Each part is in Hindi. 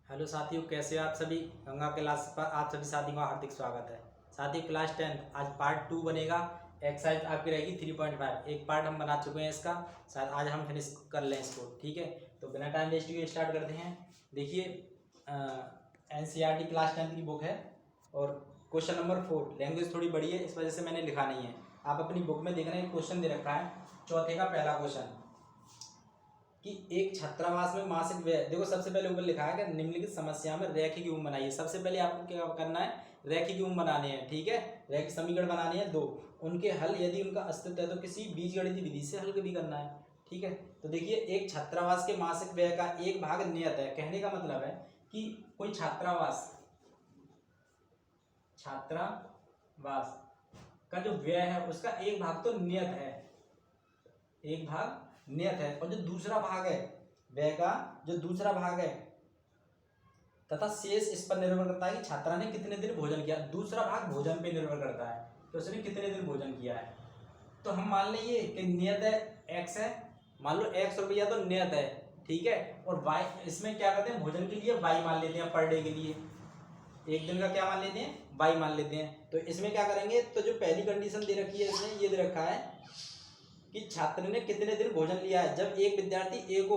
हेलो साथियों, कैसे हैं आप सभी। गंगा क्लास पर आप सभी साथियों का हार्दिक स्वागत है। साथियों, क्लास 10 आज पार्ट 2 बनेगा। एक्सरसाइज आपकी रहेगी 3.5। एक पार्ट हम बना चुके हैं इसका, शायद आज हम फिनिश कर लें इसको। ठीक है, तो बिना टाइम वेस्ट किए स्टार्ट करते हैं। देखिए, NCERT क्लास 10 की बुक है और क्वेश्चन नंबर 4। लैंग्वेज थोड़ी बड़ी है, इस वजह से मैंने लिखा नहीं है। आप अपनी बुक में देख रहे हैं, क्वेश्चन दे रखा है चौथे का पहला क्वेश्चन कि एक छात्रावास में मासिक व्यय। देखो, सबसे पहले ऊपर लिखा है कि निम्नलिखित समस्या में रैखिक युग्म बनाइए। सबसे पहले आपको क्या करना है, रैखिक युग्म बनाने हैं। ठीक है, रैखिक समीकरण बनाने हैं 2। उनके हल यदि उनका अस्तित्व है तो किसी बीजगणितीय विधि से हल भी करना है। ठीक है, तो देखिए, एक छात्रावास के मासिक व्यय का एक भाग नियत है। कहने का मतलब है कि कोई छात्रावास का जो व्यय है उसका एक भाग तो नियत है, एक भाग नियत है, और जो दूसरा भाग है व्यय का, जो दूसरा भाग है तथा शेष इस पर निर्भर करता है कि छात्रा ने कितने दिन भोजन किया। दूसरा भाग भोजन पे निर्भर करता है कि उसने कितने दिन भोजन किया है। तो हम मान लीजिए कि नियत है x है, मान लो x रुपया तो नियत है। ठीक है, और y इसमें क्या करते हैं, भोजन के लिए y मान लेते हैं, पर डे के लिए एक दिन का क्या मान लेते हैं, y मान लेते हैं। तो इसमें क्या करेंगे, तो जो पहली कंडीशन दे रखी है इसमें ये दे रखा है कि छात्र ने कितने दिन भोजन लिया है। जब एक विद्यार्थी ए को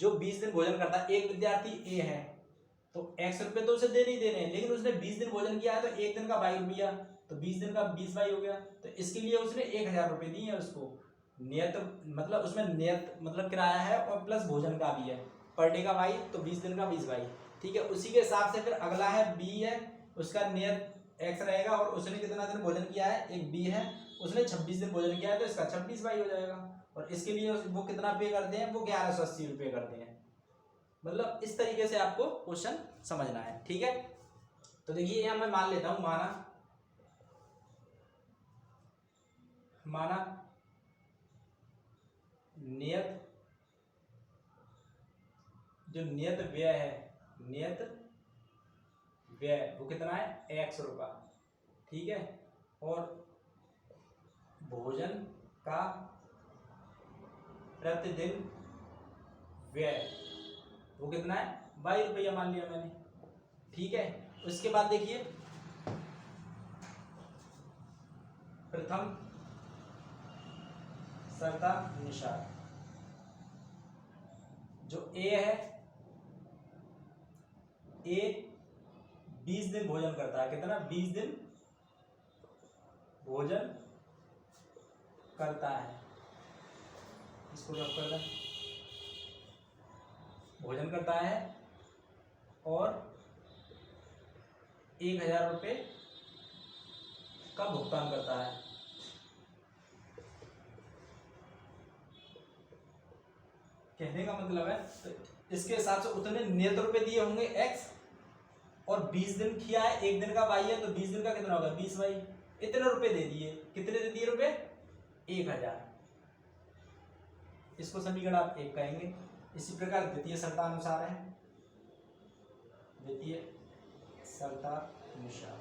जो 20 दिन भोजन करता है, एक विद्यार्थी ए है तो x रुपये तो उसे देने ही देने हैं, लेकिन उसने 20 दिन भोजन किया है तो एक दिन का 22 रुपया, तो 20 दिन का 20 हो गया। तो इसके लिए उसने 1000 रुपये दिए हैं उसको। नियत मतलब उसमें नियत मतलब किराया है और प्लस भोजन का भी है, पर डे का भाई, तो 20 दिन का 20 भाई। ठीक है, उसी के हिसाब से फिर अगला है बी है, उसका नियत x रहेगा और उसने कितना दिन भोजन किया है, एक बी है, उसने 26 दिन भोजन किया है तो इसका 26 भाई हो जाएगा। और इसके लिए वो कितना पे करते हैं, वो 1180 रुपये करते हैं। मतलब इस तरीके से आपको क्वेश्चन समझना है। ठीक है, तो देखिए यहां मैं मान लेता हूं, माना नियत, जो नियत व्यय है, नियत व्यय वो कितना है, x रुपया। ठीक है, और भोजन का प्रतिदिन व्यय वो कितना है, 22 रुपया मान लिया मैंने। ठीक है, उसके बाद देखिए प्रथम शर्तानुसार जो ए है, ए 20 दिन भोजन करता है। कितना, 20 दिन भोजन करता है, इसको रख कर दें, भोजन करता है और 1000 रुपये का भुगतान करता है। कहने का मतलब है, तो इसके हिसाब से उतने नियत रुपये दिए होंगे x, और 20 दिन किया है, एक दिन का y है, तो 20 दिन का कितना होगा, 20y। इतने रुपए दे दिए, कितने दे दिए रुपए, 1000। इसको समीकरण आप 1 कहेंगे। इसी प्रकार द्वितीय शर्तानुसार है, द्वितीय शर्तानुसार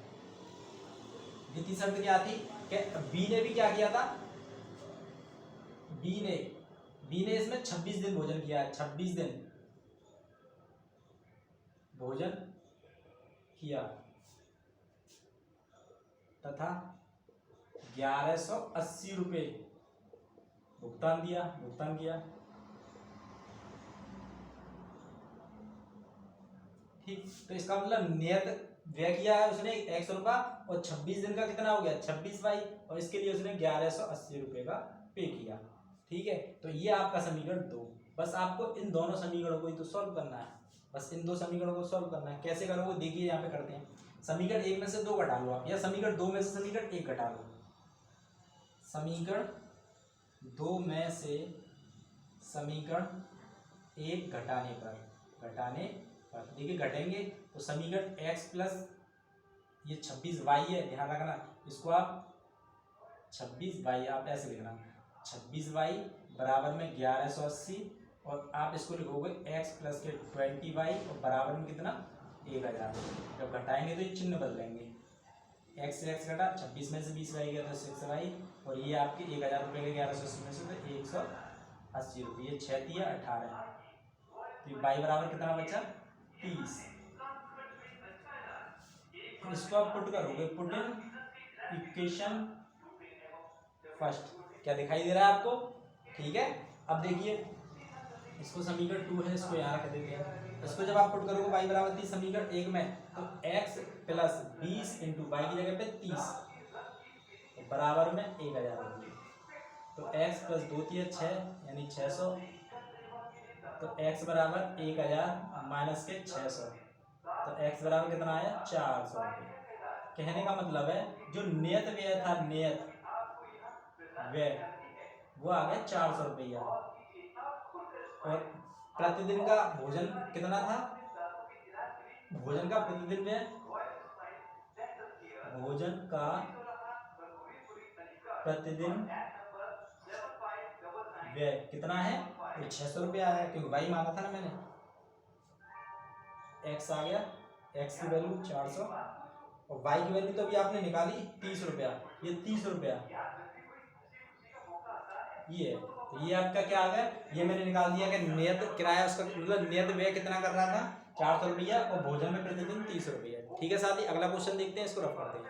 द्वितीय शर्त क्या थी कि बी ने भी क्या किया था, बी ने इसमें 26 दिन भोजन किया है, 26 दिन भोजन किया तथा 1180 रुपये भुगतान किया। ठीक, तो इसका मतलब नियत व्यय किया है उसने 100 रुपया, और 26 दिन का कितना हो गया, 26 भाई, और इसके लिए उसने 1180 रुपये का पे किया। ठीक है, तो ये आपका समीकरण 2। बस आपको इन दोनों समीकरणों को ही तो सॉल्व करना है, बस इन दो समीकरणों को सॉल्व करना है। कैसे करोगे, देखिए यहाँ पे करते हैं। समीकरण 1 में से 2 घटा लो आप, या समीकरण 2 में से समीकरण 1 घटा लो। समीकरण 2 में से समीकरण 1 घटाने पर देखिए घटेंगे तो समीकरण x प्लस ये 26y है, ध्यान रखना इसको आप 26y आप ऐसे लिखना, 26y बराबर में 1180, और आप इसको लिखोगे x प्लस के 20y और बराबर में कितना, 1000। जब घटाएंगे तो ये चिन्ह बदलेंगे, x से x घटा, 26 में से 20y गया तो 6y, और ये आपके 1000 रुपये के 1180 में से तो 180 रुपये, 6 18, तो y बराबर कितना बचा, 30। इसको आप पुट करोगे, पुट इन इक्वेशन फर्स्ट। क्या दिखाई दे रहा है आपको? ठीक है, अब देखिए इसको समीकरण 2 है, इसको यहाँ रख देते हैं। इसको जब आप पुट करोगे y बराबर 30 समीकरण 1 में, तो x प्लस 20 इंटू वाई की जगह पे 30 बराबर में 1000 होगी। तो x प्लस 2 3 6 यानी 600, तो x बराबर 1000 माइनस के 600, तो x बराबर कितना आया? 400 रुपये। कहने का मतलब है जो नियत व्यय था, नियत व्यय वो आ गया 400 रुपया। और प्रतिदिन का भोजन कितना था? भोजन का प्रतिदिन व्यय, भोजन का प्रतिदिन व्यय कितना है? तो 600 रुपया आया, क्योंकि वाई माना था ना मैंने। एक्स आ गया, एक्स की वैल्यू 400 और वाई की वैल्यू तो अभी आपने निकाली 30 रुपया। ये 30 रुपया ये है, तो ये आपका क्या आ गया? ये मैंने निकाल दिया कि नियत किराया उसका, मतलब नियत व्यय कितना कर रहा था? 400 रुपया, और भोजन में प्रतिदिन 30 रुपया। ठीक है साथी, अगला क्वेश्चन देखते हैं, इसको रफ करते हैं।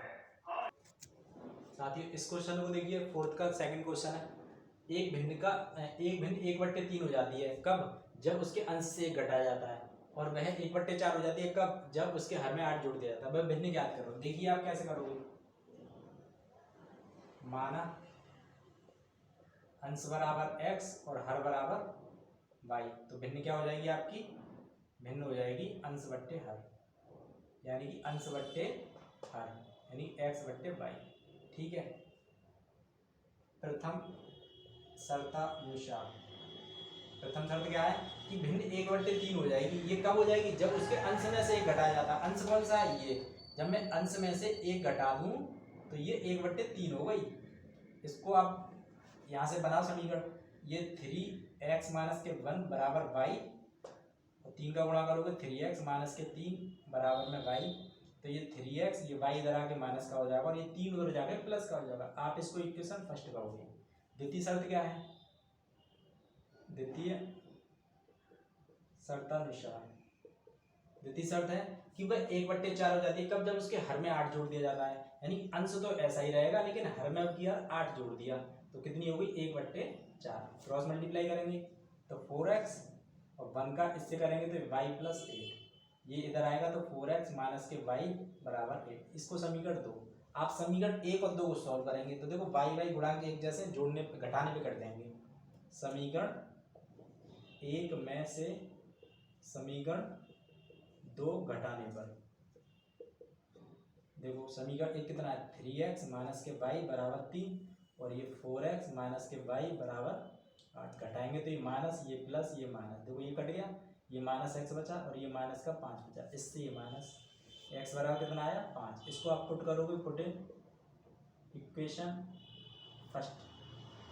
साथियों इस क्वेश्चन को देखिए, फोर्थ का सेकंड क्वेश्चन है। एक भिन्न 1/3 हो जाती है कब? जब उसके अंश से 1 घटाया जाता है। और वह 1/4 हो जाती है कब? जब उसके हर में 8 जोड़ दिया जाता है। वह भिन्न ज्ञात करो। देखिए आप कैसे करोगे। माना अंश बराबर x और हर बराबर y, तो भिन्न क्या हो जाएगी आपकी? भिन्न हो जाएगी अंश बट्टे हर, यानी कि अंश बट्टे हर यानी x बट्टे y। ठीक है, प्रथम शर्तानुसार प्रथम शर्त क्या है कि भिन्न 1/3 हो जाएगी। ये कब हो जाएगी? जब उसके अंश में से 1 घटाया जाता है। अंश कौन सा है? ये। जब मैं अंश में से 1 घटा दूं तो ये 1/3 हो गई। इसको आप यहाँ से बनाओ समीकरण। ये 3x माइनस के 1 बराबर y, और 3 का गुणा करोगे 3x माइनस के 3 बराबर में y, तो ये 3x, ये y इधर आके माइनस का हो जाएगा और ये 3 उधर जाके प्लस का हो जाएगा। आप इसको इक्वेशन फर्स्ट करोगे। द्वितीय शर्त क्या है? द्वितीय शर्तानुसार द्वितीय शर्त है कि वह 1/4 हो जाती है कब? जब उसके हर में 8 जोड़ दिया जाता है। यानी अंश तो ऐसा ही रहेगा, लेकिन हर में अब किया 8 जोड़ दिया, तो कितनी हो गई? 1/4। क्रॉस मल्टीप्लाई करेंगे तो 4x, और 1 का इससे करेंगे तो y प्लस 8, ये इधर आएगा तो 4x माइनस के y बराबर 8। इसको समीकरण 2। आप समीकरण 1 और 2 को सॉल्व करेंगे तो देखो y गुणांक एक जैसे, जोड़ने घटाने पे कर देंगे। समीकरण 1 में से समीकरण 2 घटाने पर देखो समीकरण 1 कितना है? 3x माइनस के y बराबर 3, और ये 4x माइनस के y बराबर 8। घटाएंगे तो ये माइनस, ये प्लस, ये माइनस, देखो ये कट गया, ये माइनस x बचा और ये माइनस का 5 बचा। इससे ये माइनस x बराबर कितना आया? 5। इसको आप पुट करोगे, पुट इन इक्वेशन फर्स्ट,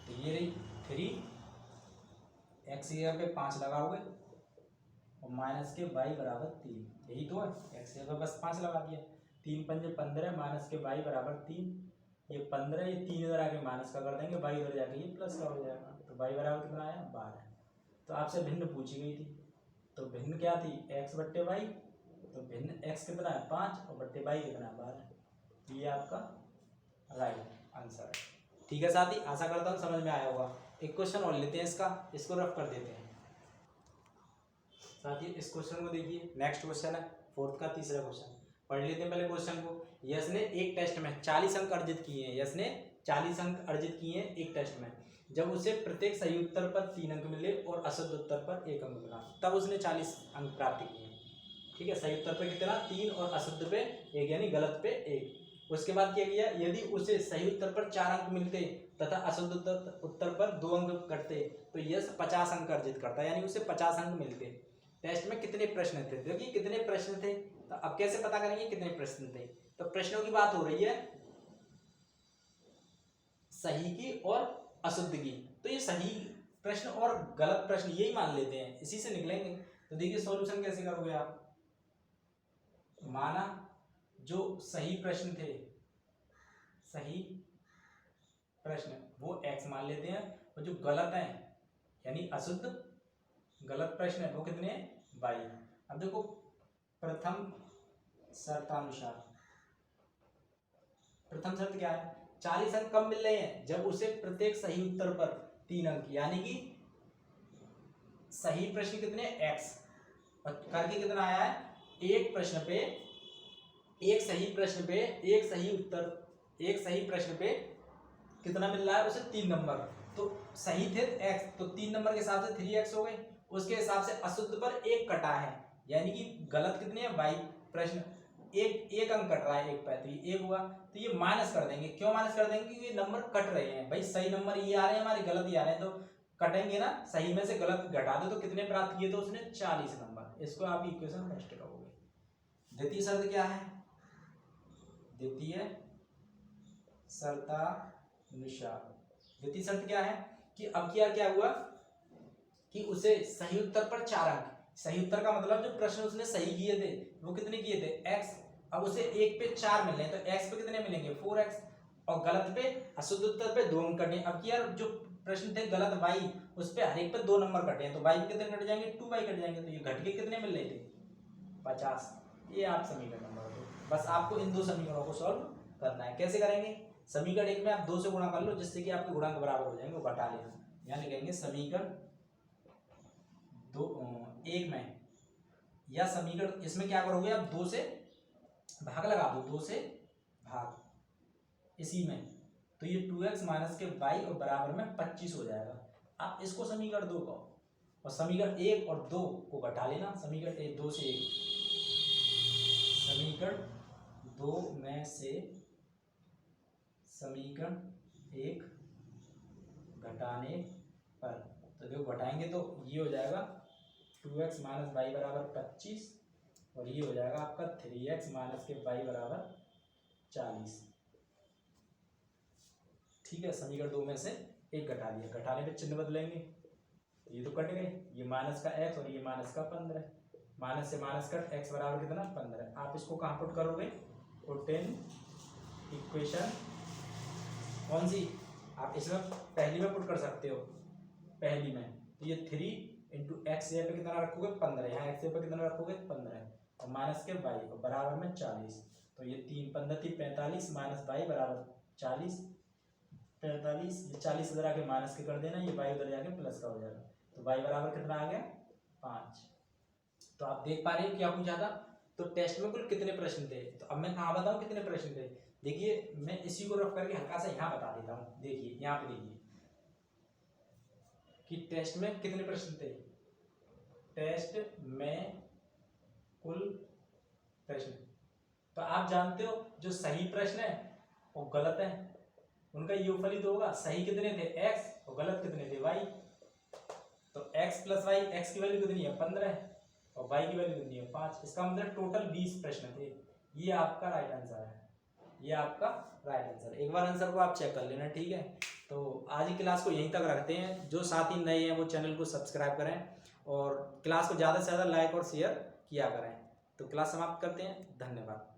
तो ये रही 3x की जगह पे 5 लगाओगे और माइनस के y बराबर 3, यही तो है। x की जगह बस 5 लगा दिया। 3 पंजे 15 माइनस के y बराबर 3, ये 15, ये 3 इधर आके माइनस का कर देंगे, y इधर जाके ये प्लस का हो जाएगा। तो y बराबर कितना आया? 12। तो आपसे भिन्न पूछी गई थी, तो भिन्न क्या थी? x बट्टे y, तो भिन्न x कितना है? 5, और बट्टे y कितना है? 12। ये आपका राइट आंसर है। ठीक है साथी, आशा करता हूँ समझ में आया होगा। एक क्वेश्चन और लेते हैं इसका, इसको रफ कर देते हैं साथी। इस क्वेश्चन को देखिए, नेक्स्ट क्वेश्चन है फोर्थ का तीसरा क्वेश्चन। पढ़ लेते हैं पहले क्वेश्चन को। यश ने एक टेस्ट में 40 अंक अर्जित किए हैं। यश ने 40 अंक अर्जित किए हैं एक टेस्ट में। जब उसे प्रत्येक सही उत्तर पर 3 अंक मिले और अशुद्ध उत्तर पर 1 अंक मिला, तब उसने 40 अंक प्राप्त किए। ठीक है, सही उत्तर पे कितना? 3 और अशुद्ध पे 1, यानी गलत पे 1। उसके बाद क्या किया? यदि उसे सही उत्तर पर 4 अंक मिलते तथा अशुद्ध उत्तर पर 2 अंक कटते तो यश 50 अंक अर्जित करता, यानी उसे 50 अंक मिलते। टेस्ट में कितने प्रश्न थे? देखिए कितने प्रश्न थे, तो अब कैसे पता करेंगे कितने प्रश्न थे? तो प्रश्नों की बात हो रही है सही की और अशुद्ध की, तो ये सही प्रश्न और गलत प्रश्न यही मान लेते हैं, इसी से निकलेंगे। तो देखिए सॉल्यूशन कैसे करोगे आप। माना जो सही प्रश्न थे, सही प्रश्न वो x मान लेते हैं, और जो गलत है यानी अशुद्ध गलत प्रश्न है वो कितने? y। अब देखो प्रथम शर्तानुसार प्रथम शर्त क्या है, 40 अंक कब मिल रहे हैं, जब उसे प्रत्येक सही उत्तर पर 3 अंक, यानी कि सही प्रश्न कितने x करके कितना आया है, एक प्रश्न पे एक सही प्रश्न पे कितना मिल रहा है उसे 3 नंबर, तो सही थे x, तो 3 नंबर के हिसाब से 3x हो गए, उसके हिसाब से अशुद्ध पर एक कटा है, यानी कि गलत कितने हैं y प्रश्न एक अंक कट रहा है एक पे, तो ये एक हुआ, तो ये माइनस कर देंगे। क्यों माइनस कर देंगे, क्योंकि ये नंबर कट रहे हैं भाई, सही नंबर ये आ रहे हैं हमारे, गलत ये आ रहे हैं, तो कटेंगे ना, सही में से गलत घटा दो तो कितने प्राप्त किए, तो उसने 40 नंबर। इसको आप इक्वेशन फर्स्ट करोगे। द्वितीय शर्त क्या है, द्वितीय शर्तानुसार, द्वितीय शर्त क्या है कि अब क्या हुआ कि उसे सही उत्तर पर 4 अंक, सही उत्तर का मतलब जो प्रश्न उसने सही किए थे वो कितने किए थे x, अब उसे 1 पे 4 मिल रहे हैं, तो x पे कितने मिलेंगे 4x, और गलत पे अशुद्ध उत्तर पे 2 अंक कटे। अब यार जो प्रश्न थे गलत y, उस पे हर एक पे 2 नंबर कटे हैं, तो y पे कितने कट जाएंगे 2y कट जाएंगे, तो ये घट के कितने मिल रहे थे 50। ये आप समीकरण नंबर 2, बस आपको इन दो समीकरणों को सॉल्व करना है। कैसे करेंगे, समीकरण 1 में आप 2 से गुणा कर लो, जिससे कि आपके गुणांक बराबर हो जाएंगे, वो घटा लेना, यहाँ लिखेंगे समीकरण 1 में, या समीकरण इसमें क्या करोगे आप 2 से भाग लगा दो, 2 से भाग इसी में, तो ये 2x माइनस के y और बराबर में 25 हो जाएगा। आप इसको समीकरण 2 कहो, और समीकरण 1 और 2 को घटा लेना, समीकरण 1 2 से 1, समीकरण 2 में से समीकरण 1 घटाने पर, तो देखो घटाएंगे तो ये हो जाएगा 2x माइनस वाई बराबर 25, और ये हो जाएगा आपका 3x माइनस के y बराबर 40। ठीक है, समीकरण 2 में से 1 घटा दिया, घटाने पे चिन्ह बदलेंगे, ये तो कट गए, ये माइनस का x और ये माइनस का 15, माइनस से माइनस कट, x बराबर कितना 15। आप इसको कहाँ पुट करोगे, पुट इन इक्वेशन कौन सी, आप इसमें पहली में पुट कर सकते हो, पहली में, तो ये 3 इंटू एक्स पे कितना रखोगे 15, यहाँ एक्स पे कितना रखोगे 15, और माइनस के y और बराबर में 40, तो ये 3 15 3 45 माइनस y बराबर 40, 45, ये 40 इधर आके माइनस के कर देना, ये y उधर जाके प्लस का हो जाएगा, तो y बराबर कितना आ गया 5। तो आप देख पा रहे हो क्या पूछा था, तो टेस्ट में कुल कितने प्रश्न थे, तो अब मैं कहाँ बताऊँ कितने प्रश्न थे। देखिए मैं इसी को रफ करके हल्का सा यहाँ बता देता हूँ, देखिए यहाँ पे देखिए कि टेस्ट में कितने प्रश्न थे, टेस्ट में कुल प्रश्न, तो आप जानते हो जो सही प्रश्न है वो गलत है, उनका योगफलित होगा, सही कितने थे x और गलत कितने थे y, तो x प्लस वाई, x की वैल्यू कितनी है 15 और y की वैल्यू कितनी है 5, इसका मतलब टोटल 20 प्रश्न थे। ये आपका राइट आंसर है, ये आपका राइट आंसर। एक बार आंसर को आप चेक कर लेना, ठीक है। तो आज की क्लास को यहीं तक रखते हैं, जो साथी नए हैं वो चैनल को सब्सक्राइब करें और क्लास को ज़्यादा से ज़्यादा लाइक और शेयर किया करें। तो क्लास समाप्त करते हैं, धन्यवाद।